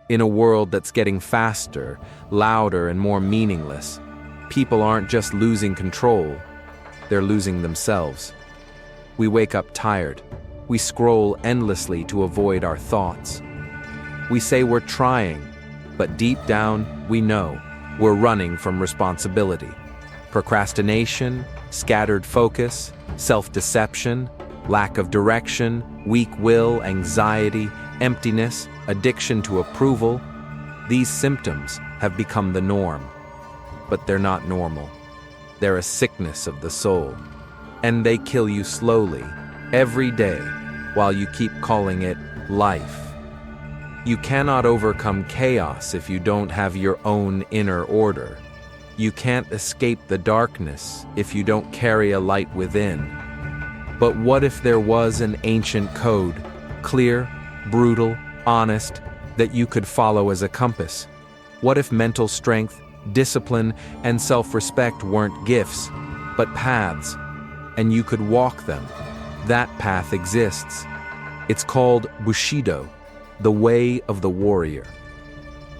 In a world that's getting faster, louder, and more meaningless, people aren't just losing control, they're losing themselves. We wake up tired. We scroll endlessly to avoid our thoughts. We say we're trying, but deep down, we know we're running from responsibility. Procrastination, scattered focus, self-deception, lack of direction, weak will, anxiety, emptiness, addiction to approval. These symptoms have become the norm. But they're not normal. They're a sickness of the soul. And they kill you slowly, every day, while you keep calling it life. You cannot overcome chaos if you don't have your own inner order. You can't escape the darkness if you don't carry a light within. But what if there was an ancient code, clear, brutal, honest, that you could follow as a compass? What if mental strength, discipline, and self-respect weren't gifts, but paths, and you could walk them? That path exists. It's called Bushido, the way of the warrior.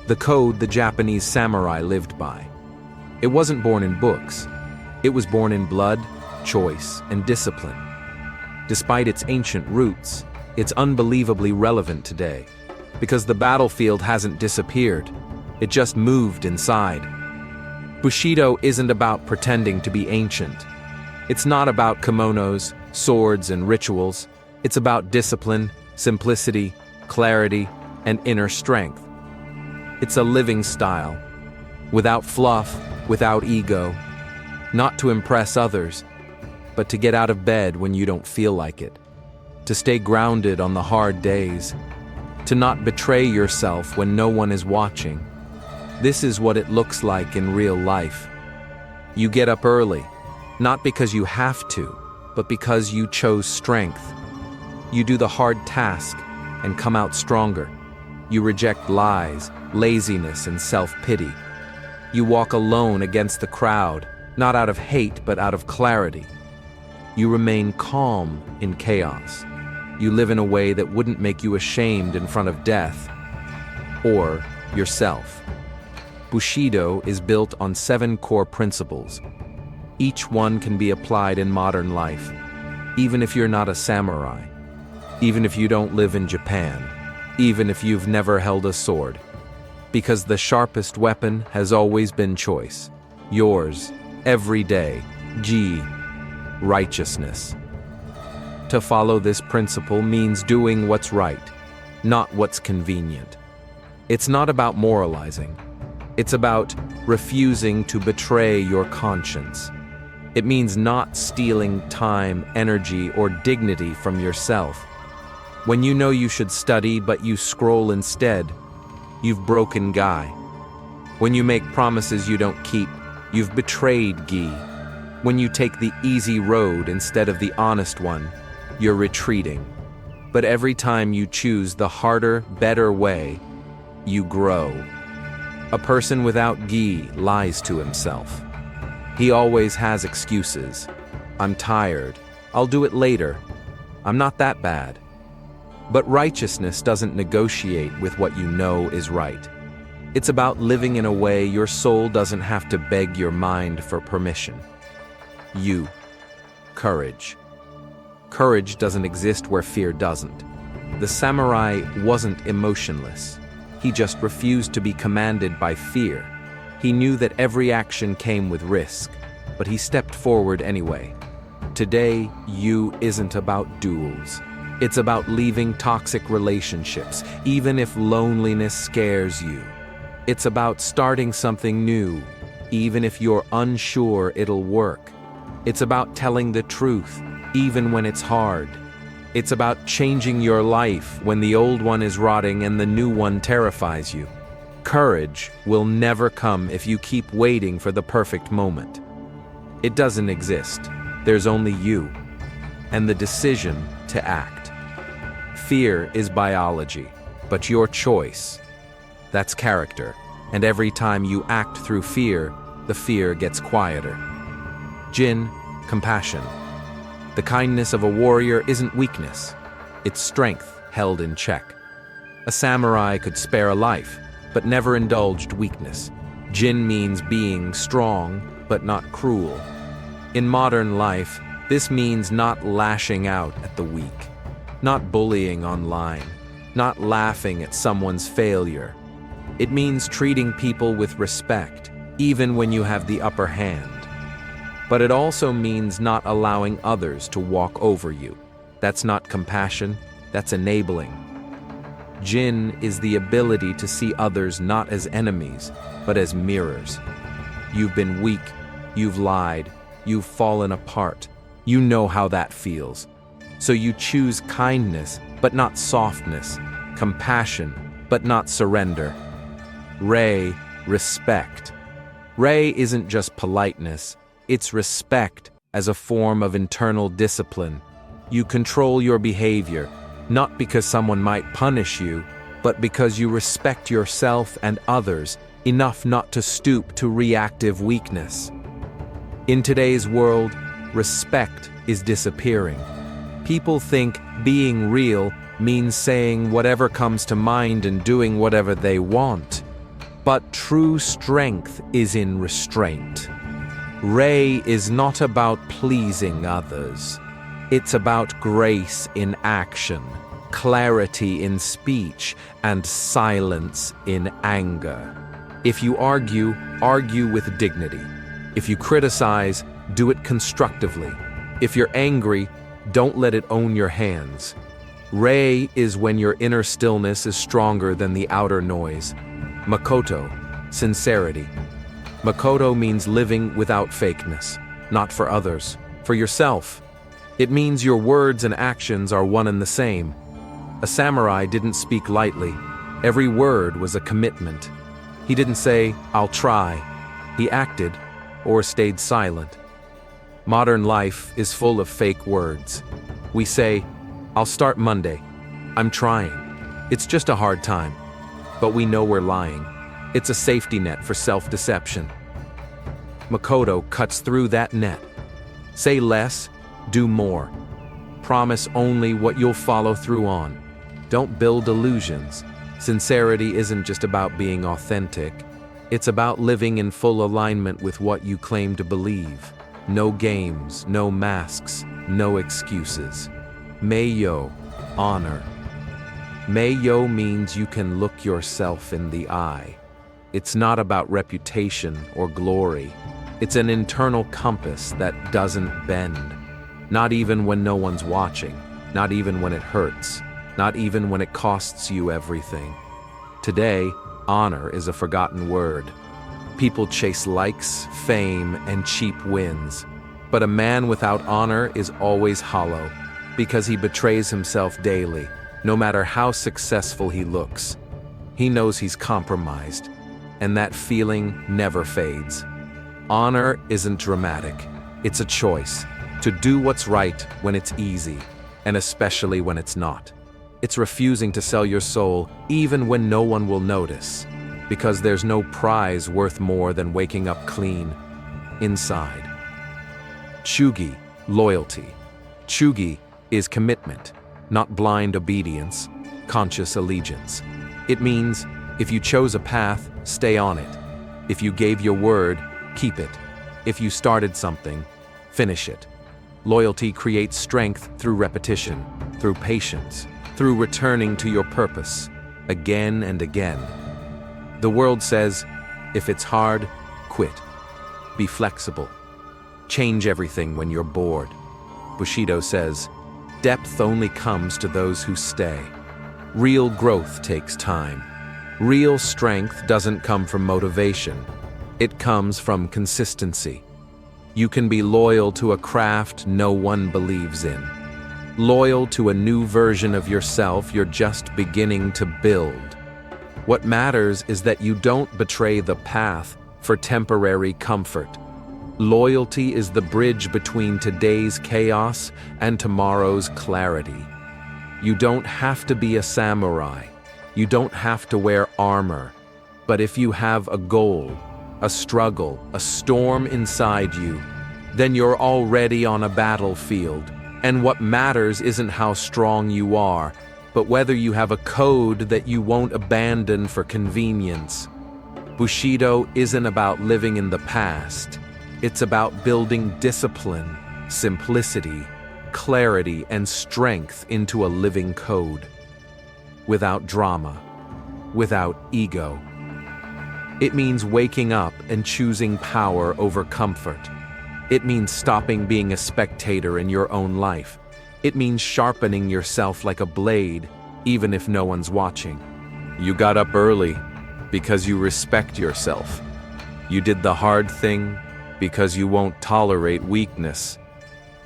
The code the Japanese samurai lived by. It wasn't born in books. It was born in blood, choice, and discipline. Despite its ancient roots, it's unbelievably relevant today, because the battlefield hasn't disappeared. It just moved inside. Bushido isn't about pretending to be ancient. It's not about kimonos, swords, and rituals. It's about discipline, simplicity, clarity, and inner strength. It's a living style, without fluff, without ego, not to impress others, but to get out of bed when you don't feel like it, to stay grounded on the hard days, to not betray yourself when no one is watching. This is what it looks like in real life. You get up early, not because you have to, but because you chose strength. You do the hard task and come out stronger. You reject lies, laziness, and self-pity. You walk alone against the crowd, not out of hate, but out of clarity. You remain calm in chaos. You live in a way that wouldn't make you ashamed in front of death or yourself. Bushido is built on 7 core principles. Each one can be applied in modern life, even if you're not a samurai, even if you don't live in Japan, even if you've never held a sword. Because the sharpest weapon has always been choice. Yours, every day. Righteousness. To follow this principle means doing what's right, not what's convenient. It's not about moralizing. It's about refusing to betray your conscience. It means not stealing time, energy, or dignity from yourself. When you know you should study but you scroll instead, you've broken Guy. When you make promises you don't keep, you've betrayed Gi. When you take the easy road instead of the honest one, you're retreating. But every time you choose the harder, better way, you grow. A person without Gi lies to himself. He always has excuses. I'm tired. I'll do it later. I'm not that bad. But righteousness doesn't negotiate with what you know is right. It's about living in a way your soul doesn't have to beg your mind for permission. Courage. Courage doesn't exist where fear doesn't. The samurai wasn't emotionless. He just refused to be commanded by fear. He knew that every action came with risk, but he stepped forward anyway. Today, you isn't about duels. It's about leaving toxic relationships, even if loneliness scares you. It's about starting something new, even if you're unsure it'll work. It's about telling the truth, even when it's hard. It's about changing your life when the old one is rotting and the new one terrifies you. Courage will never come if you keep waiting for the perfect moment. It doesn't exist. There's only you, and the decision to act. Fear is biology, but your choice, that's character. And every time you act through fear, the fear gets quieter. Compassion. The kindness of a warrior isn't weakness, it's strength held in check. A samurai could spare a life, but never indulged weakness. Jin means being strong, but not cruel. In modern life, this means not lashing out at the weak, not bullying online, not laughing at someone's failure. It means treating people with respect, even when you have the upper hand. But it also means not allowing others to walk over you. That's not compassion, that's enabling. Jin is the ability to see others not as enemies, but as mirrors. You've been weak, you've lied, you've fallen apart. You know how that feels. So you choose kindness, but not softness, compassion, but not surrender. Rei, respect. Rei isn't just politeness, it's respect as a form of internal discipline. You control your behavior, not because someone might punish you, but because you respect yourself and others enough not to stoop to reactive weakness. In today's world, respect is disappearing. People think being real means saying whatever comes to mind and doing whatever they want. But true strength is in restraint. Rei is not about pleasing others. It's about grace in action, clarity in speech, and silence in anger. If you argue, argue with dignity. If you criticize, do it constructively. If you're angry, don't let it own your hands. Rei is when your inner stillness is stronger than the outer noise. Makoto, sincerity. Makoto means living without fakeness, not for others, for yourself. It means your words and actions are one and the same. A samurai didn't speak lightly. Every word was a commitment. He didn't say, "I'll try." He acted, or stayed silent. Modern life is full of fake words. We say, "I'll start Monday. I'm trying. It's just a hard time." But we know we're lying. It's a safety net for self-deception. Makoto cuts through that net. Say less, do more. Promise only what you'll follow through on. Don't build illusions. Sincerity isn't just about being authentic. It's about living in full alignment with what you claim to believe. No games, no masks, no excuses. Meiyo, honor. Meiyo means you can look yourself in the eye. It's not about reputation or glory. It's an internal compass that doesn't bend. Not even when no one's watching. Not even when it hurts. Not even when it costs you everything. Today, honor is a forgotten word. People chase likes, fame, and cheap wins. But a man without honor is always hollow, because he betrays himself daily, no matter how successful he looks. He knows he's compromised, and that feeling never fades. Honor isn't dramatic. It's a choice, to do what's right when it's easy, and especially when it's not. It's refusing to sell your soul even when no one will notice, because there's no prize worth more than waking up clean inside. Chugi, loyalty. Chugi is commitment, not blind obedience, conscious allegiance. It means if you chose a path, stay on it. If you gave your word, keep it. If you started something, finish it. Loyalty creates strength through repetition, through patience, through returning to your purpose, again and again. The world says, if it's hard, quit. Be flexible. Change everything when you're bored. Bushido says, depth only comes to those who stay. Real growth takes time. Real strength doesn't come from motivation. It comes from consistency. You can be loyal to a craft no one believes in. Loyal to a new version of yourself you're just beginning to build. What matters is that you don't betray the path for temporary comfort. Loyalty is the bridge between today's chaos and tomorrow's clarity. You don't have to be a samurai. You don't have to wear armor. But if you have a goal, a struggle, a storm inside you, then you're already on a battlefield. And what matters isn't how strong you are, but whether you have a code that you won't abandon for convenience. Bushido isn't about living in the past. It's about building discipline, simplicity, clarity, and strength into a living code. Without drama, without ego. It means waking up and choosing power over comfort. It means stopping being a spectator in your own life. It means sharpening yourself like a blade, even if no one's watching. You got up early because you respect yourself. You did the hard thing because you won't tolerate weakness.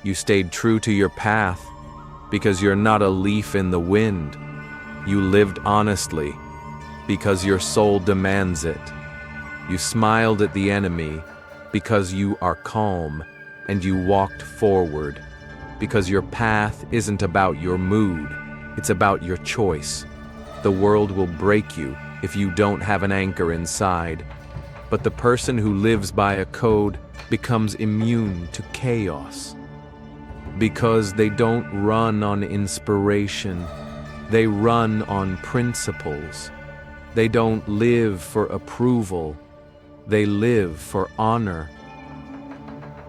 You stayed true to your path because you're not a leaf in the wind. You lived honestly because your soul demands it. You smiled at the enemy because you are calm, and you walked forward because your path isn't about your mood, it's about your choice. The world will break you if you don't have an anchor inside, but the person who lives by a code becomes immune to chaos. Because they don't run on inspiration, they run on principles. They don't live for approval, they live for honor.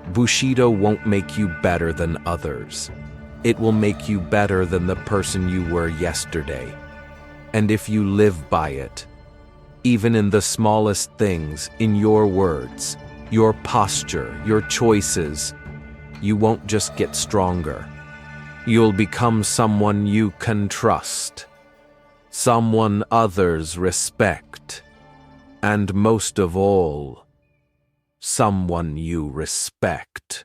Bushido won't make you better than others. It will make you better than the person you were yesterday. And if you live by it, even in the smallest things, in your words, your posture, your choices, you won't just get stronger. You'll become someone you can trust, someone others respect, and most of all, someone you respect.